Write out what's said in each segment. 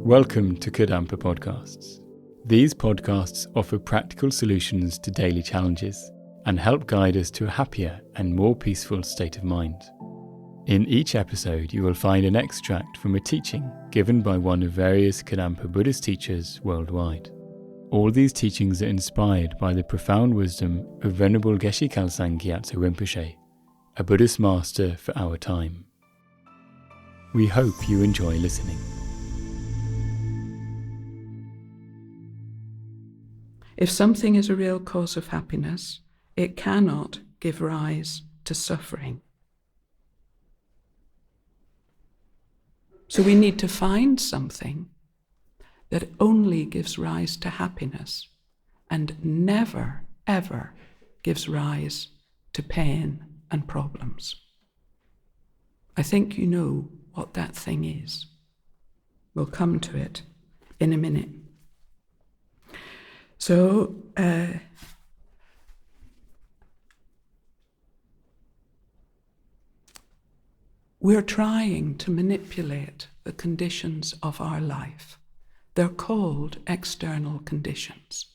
Welcome to Kadampa podcasts. These podcasts offer practical solutions to daily challenges and help guide us to a happier and more peaceful state of mind. In each episode, you will find an extract from a teaching given by one of various Kadampa Buddhist teachers worldwide. All these teachings are inspired by the profound wisdom of Venerable Geshe Kelsang Gyatso Rinpoche, a Buddhist master for our time. We hope you enjoy listening. If something is a real cause of happiness, it cannot give rise to suffering. So we need to find something that only gives rise to happiness and never, ever gives rise to pain and problems. I think you know what that thing is. We'll come to it in a minute. So, we're trying to manipulate the conditions of our life. They're called external conditions.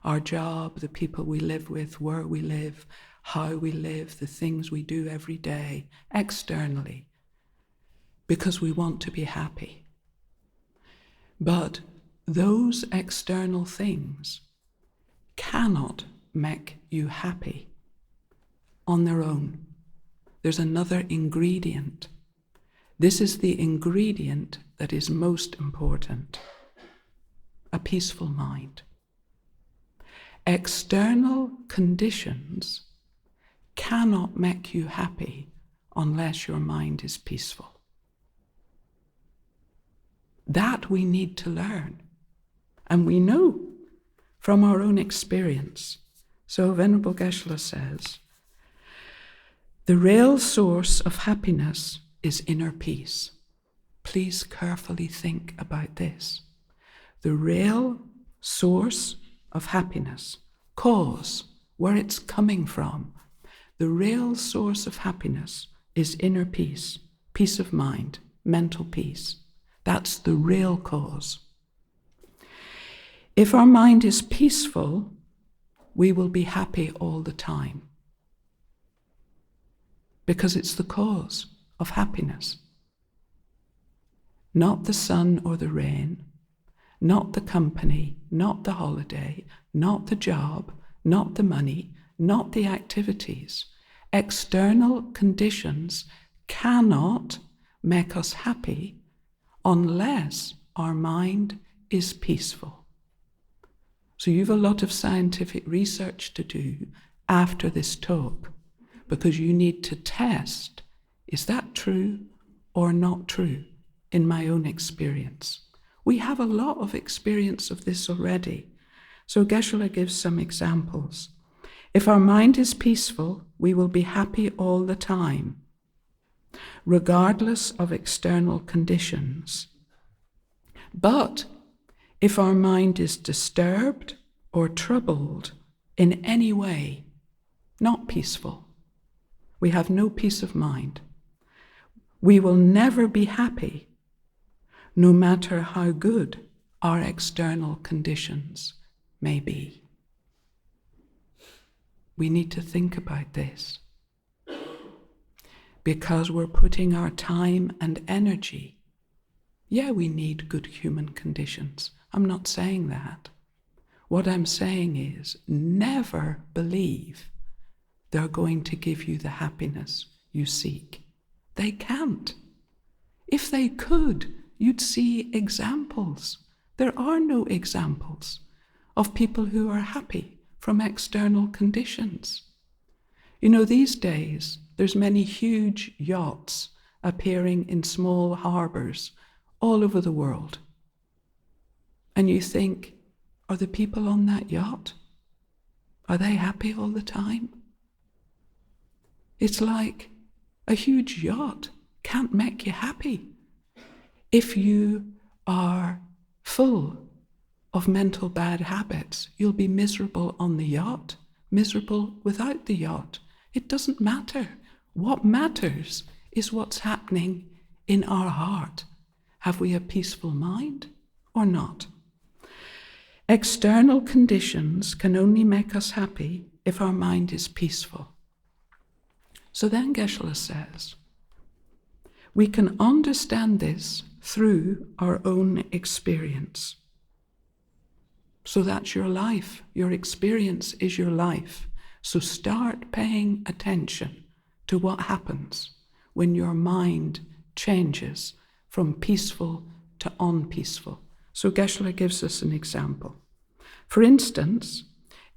Our job, the people we live with, where we live, how we live, the things we do every day, externally, because we want to be happy. But those external things cannot make you happy on their own. There's another ingredient. This is the ingredient that is most important: a peaceful mind. External conditions cannot make you happy unless your mind is peaceful. That we need to learn. And we know from our own experience. So Venerable Geshe says, the real source of happiness is inner peace. Please carefully think about this. The real source of happiness, cause, where it's coming from, the real source of happiness is inner peace, peace of mind, mental peace. That's the real cause. If our mind is peaceful, we will be happy all the time, because it's the cause of happiness. Not the sun or the rain, not the company, not the holiday, not the job, not the money, not the activities. External conditions cannot make us happy unless our mind is peaceful. So you've a lot of scientific research to do after this talk, because you need to test, is that true or not true in my own experience? We have a lot of experience of this already. So Geshe gives some examples. If our mind is peaceful, we will be happy all the time, regardless of external conditions. But if our mind is disturbed or troubled in any way, not peaceful, we have no peace of mind, we will never be happy, no matter how good our external conditions may be. We need to think about this, because we're putting our time and energy. Yeah, we need good human conditions. I'm not saying that. What I'm saying is, never believe they're going to give you the happiness you seek. They can't. If they could, you'd see examples. There are no examples of people who are happy from external conditions. You know, these days, there's many huge yachts appearing in small harbors all over the world. And you think, are the people on that yacht, are they happy all the time? It's like a huge yacht can't make you happy. If you are full of mental bad habits, you'll be miserable on the yacht, miserable without the yacht. It doesn't matter. What matters is what's happening in our heart. Have we a peaceful mind? or not. External conditions can only make us happy if our mind is peaceful. So then Geshe says, we can understand this through our own experience. So that's your life. Your experience is your life. So start paying attention to what happens when your mind changes from peaceful to unpeaceful. So Geshe gives us an example. For instance,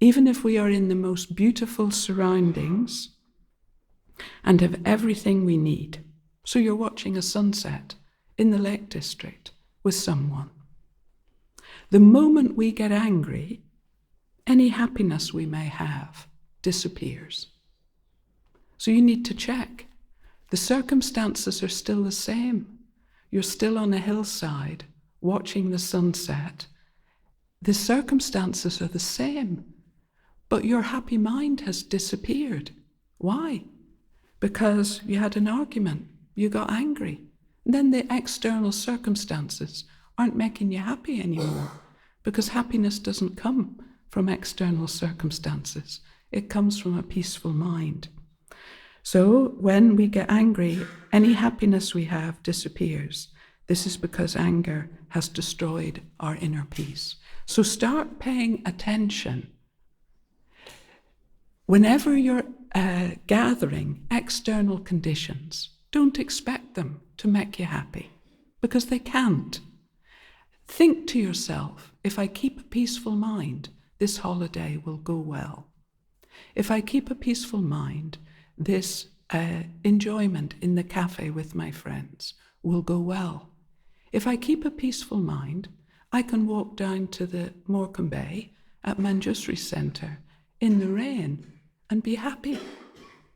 even if we are in the most beautiful surroundings and have everything we need, so you're watching a sunset in the Lake District with someone, the moment we get angry, any happiness we may have disappears. So you need to check. The circumstances are still the same. You're still on a hillside watching the sunset. The circumstances are the same, but your happy mind has disappeared. Why? Because you had an argument, you got angry, and then the external circumstances aren't making you happy anymore, because happiness doesn't come from external circumstances. It comes from a peaceful mind. So when we get angry, any happiness we have disappears. This is because anger has destroyed our inner peace. So start paying attention. Whenever you're gathering external conditions, don't expect them to make you happy, because they can't. Think to yourself, if I keep a peaceful mind, this holiday will go well. If I keep a peaceful mind, this enjoyment in the cafe with my friends will go well. If I keep a peaceful mind, I can walk down to the Morecambe Bay at Manjusri Centre in the rain and be happy,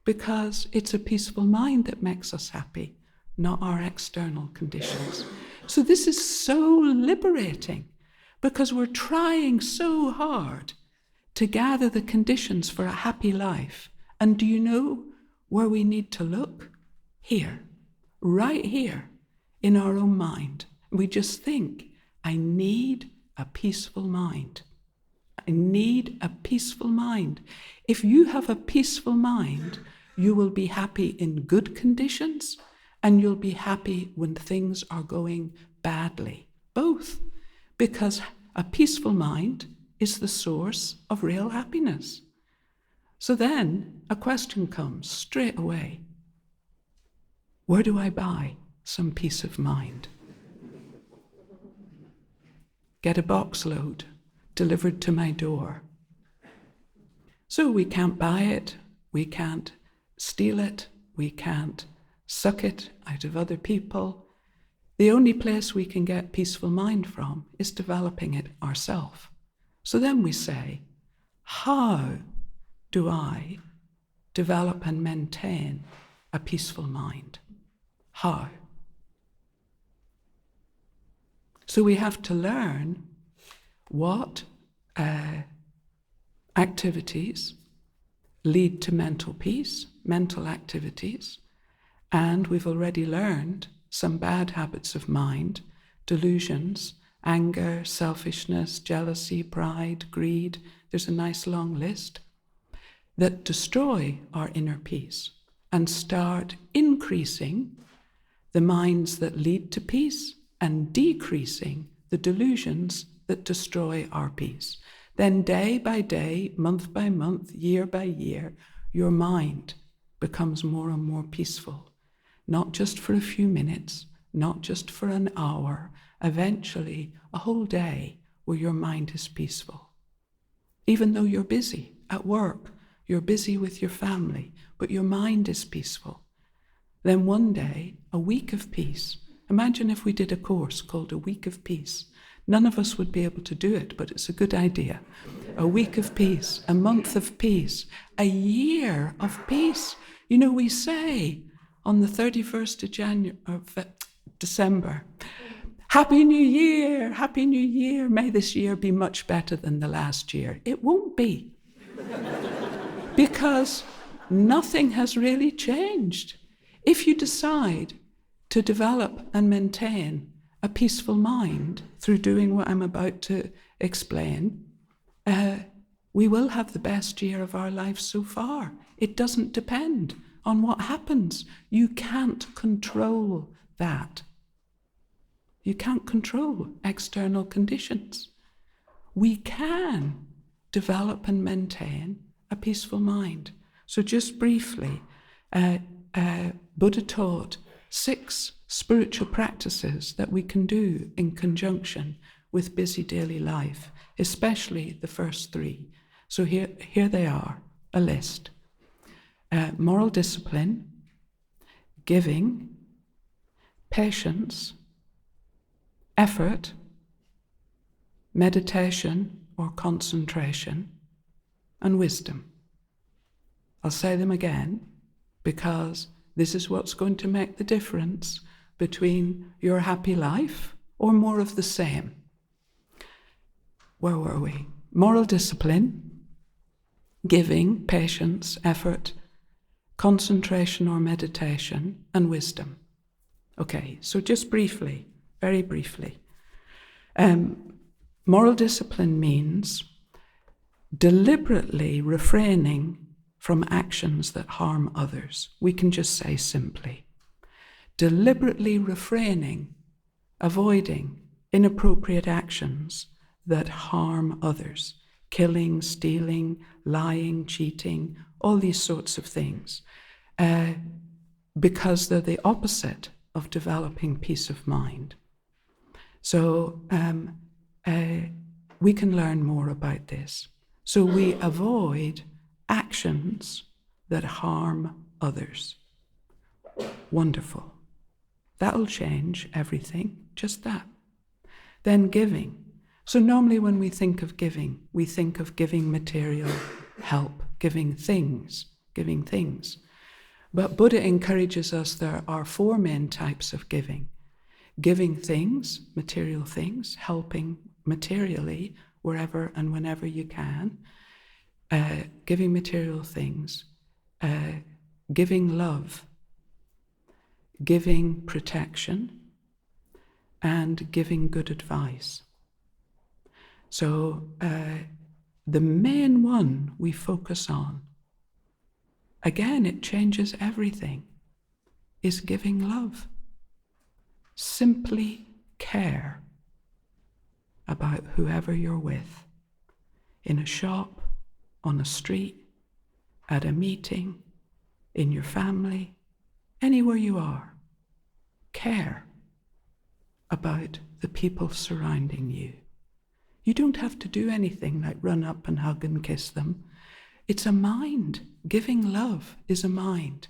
because it's a peaceful mind that makes us happy, not our external conditions. So this is so liberating, because we're trying so hard to gather the conditions for a happy life. And do you know where we need to look? Here, right here, in our own mind. We just think, I need a peaceful mind. I need a peaceful mind. If you have a peaceful mind, you will be happy in good conditions, and you'll be happy when things are going badly. Both. Because a peaceful mind is the source of real happiness. So then a question comes straight away. Where do I buy some peace of mind? Get a box load delivered to my door. So we can't buy it, we can't steal it, we can't suck it out of other people. The only place we can get peaceful mind from is developing it ourselves. So then we say, how do I develop and maintain a peaceful mind? How? So we have to learn what activities lead to mental peace, mental activities, and we've already learned some bad habits of mind, delusions, anger, selfishness, jealousy, pride, greed. There's a nice long list that destroy our inner peace, and start increasing the minds that lead to peace and decreasing the delusions that destroy our peace. Then day by day, month by month, year by year, your mind becomes more and more peaceful. Not just for a few minutes, not just for an hour, eventually a whole day where your mind is peaceful. Even though you're busy at work, you're busy with your family, but your mind is peaceful. Then one day, a week of peace. Imagine if we did a course called A Week of Peace. None of us would be able to do it, but it's a good idea. A week of peace, a month of peace, a year of peace. You know, we say on the 31st of December, Happy New Year, Happy New Year. May this year be much better than the last year. It won't be. Because nothing has really changed. If you decide to develop and maintain a peaceful mind through doing what I'm about to explain, we will have the best year of our lives so far. It doesn't depend on what happens. You can't control that. You can't control external conditions. We can develop and maintain a peaceful mind. So just briefly, Buddha taught 6 spiritual practices that we can do in conjunction with busy daily life, especially the first 3. So here they are, a list. Moral discipline, giving, patience, effort, meditation or concentration, and wisdom. I'll say them again because this is what's going to make the difference between your happy life or more of the same. Where were we? Moral discipline, giving, patience, effort, concentration or meditation, and wisdom. Okay, so just briefly, very briefly. Moral discipline means deliberately refraining from actions that harm others. We can just say simply, deliberately refraining, avoiding inappropriate actions that harm others. Killing, stealing, lying, cheating, all these sorts of things, because they're the opposite of developing peace of mind. So we can learn more about this. So we avoid actions that harm others. Wonderful. That'll change everything, just that. Then giving. So normally when we think of giving material help, giving things. But Buddha encourages us there are 4 main types of giving. Giving things, material things, helping materially wherever and whenever you can. Giving material things. Giving love. Giving protection. And giving good advice. So the main one we focus on, again, it changes everything, is giving love. Simply care about whoever you're with, in a shop, on a street, at a meeting, in your family, anywhere you are. Care about the people surrounding you. You don't have to do anything like run up and hug and kiss them. It's a mind. Giving love is a mind.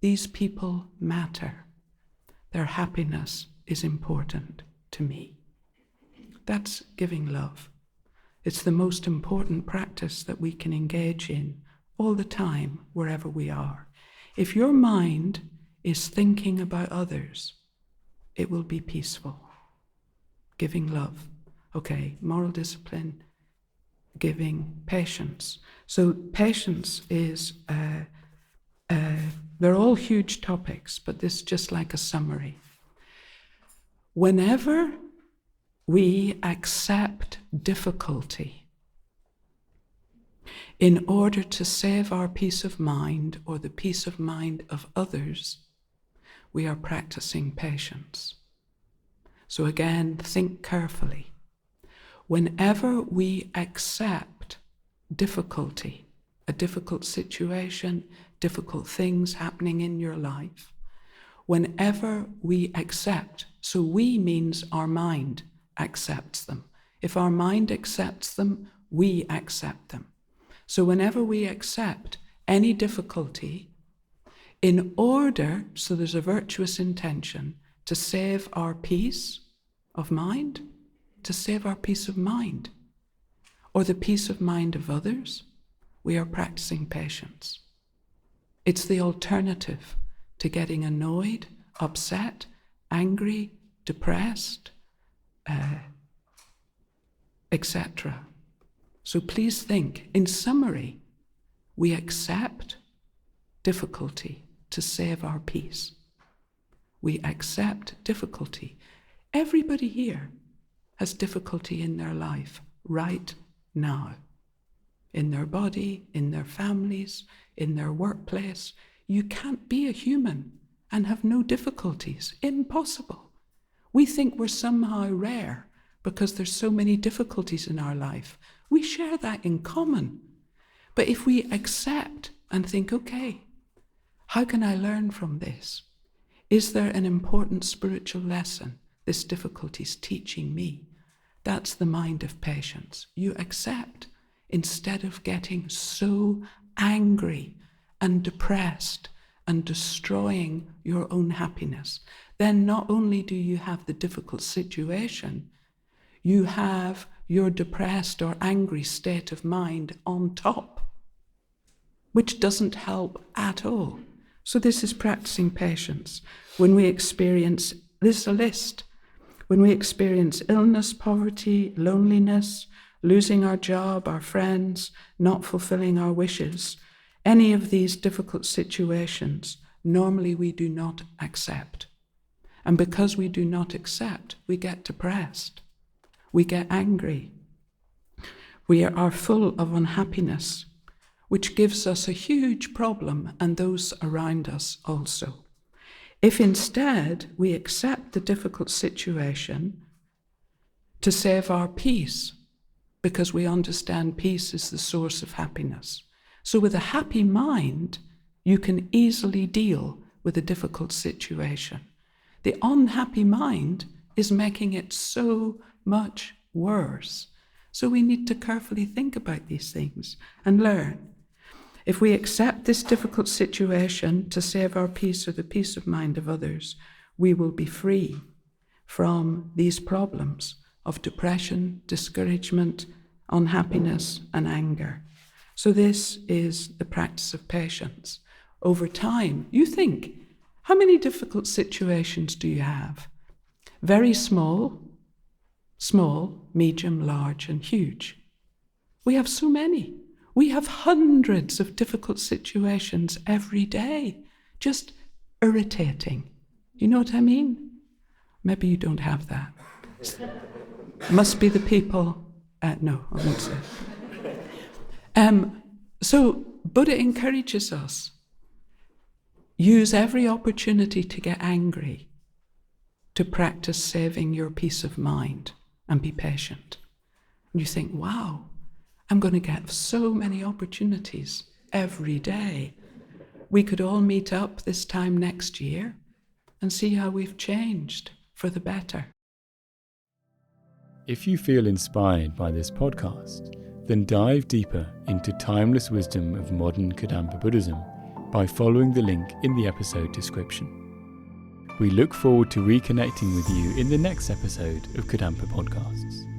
These people matter. Their happiness is important to me. That's giving love. It's the most important practice that we can engage in all the time, wherever we are. If your mind is thinking about others, it will be peaceful. Giving love. Okay, moral discipline, giving, patience. So patience is, they're all huge topics, but this is just like a summary. Whenever we accept difficulty in order to save our peace of mind or the peace of mind of others, we are practicing patience. So again, think carefully. Whenever we accept difficulty, a difficult situation, difficult things happening in your life, whenever we accept, so we means our mind accepts them. If our mind accepts them, we accept them. So whenever we accept any difficulty, in order, so there's a virtuous intention, to save our peace of mind, to save our peace of mind, or the peace of mind of others, we are practicing patience. It's the alternative to getting annoyed, upset, angry, depressed, etc. So please think, in summary, we accept difficulty to save our peace. We accept difficulty. Everybody here has difficulty in their life right now. In their body, in their families, in their workplace. You can't be a human and have no difficulties. Impossible. We think we're somehow rare because there's so many difficulties in our life. We share that in common. But if we accept and think, okay, how can I learn from this? Is there an important spiritual lesson this difficulty is teaching me? That's the mind of patience. You accept instead of getting so angry and depressed and destroying your own happiness. Then not only do you have the difficult situation, you have your depressed or angry state of mind on top, which doesn't help at all. So this is practicing patience. When we experience, this is a list, when we experience illness, poverty, loneliness, losing our job, our friends, not fulfilling our wishes, any of these difficult situations, normally we do not accept. And because we do not accept, we get depressed. We get angry. We are full of unhappiness, which gives us a huge problem and those around us also. If instead we accept the difficult situation to save our peace, because we understand peace is the source of happiness. So with a happy mind, you can easily deal with a difficult situation. The unhappy mind is making it so much worse. So we need to carefully think about these things and learn. If we accept this difficult situation to save our peace or the peace of mind of others, we will be free from these problems of depression, discouragement, unhappiness, and anger. So this is the practice of patience. Over time, you think, how many difficult situations do you have? Very small, medium, large, and huge. We have so many. We have hundreds of difficult situations every day, just irritating. You know what I mean? Maybe you don't have that. Must be the people. No, I won't say. So Buddha encourages us, use every opportunity to get angry, to practice saving your peace of mind and be patient. And you think, wow, I'm going to get so many opportunities every day. We could all meet up this time next year and see how we've changed for the better. If you feel inspired by this podcast, then dive deeper into timeless wisdom of modern Kadampa Buddhism by following the link in the episode description. We look forward to reconnecting with you in the next episode of Kadampa Podcasts.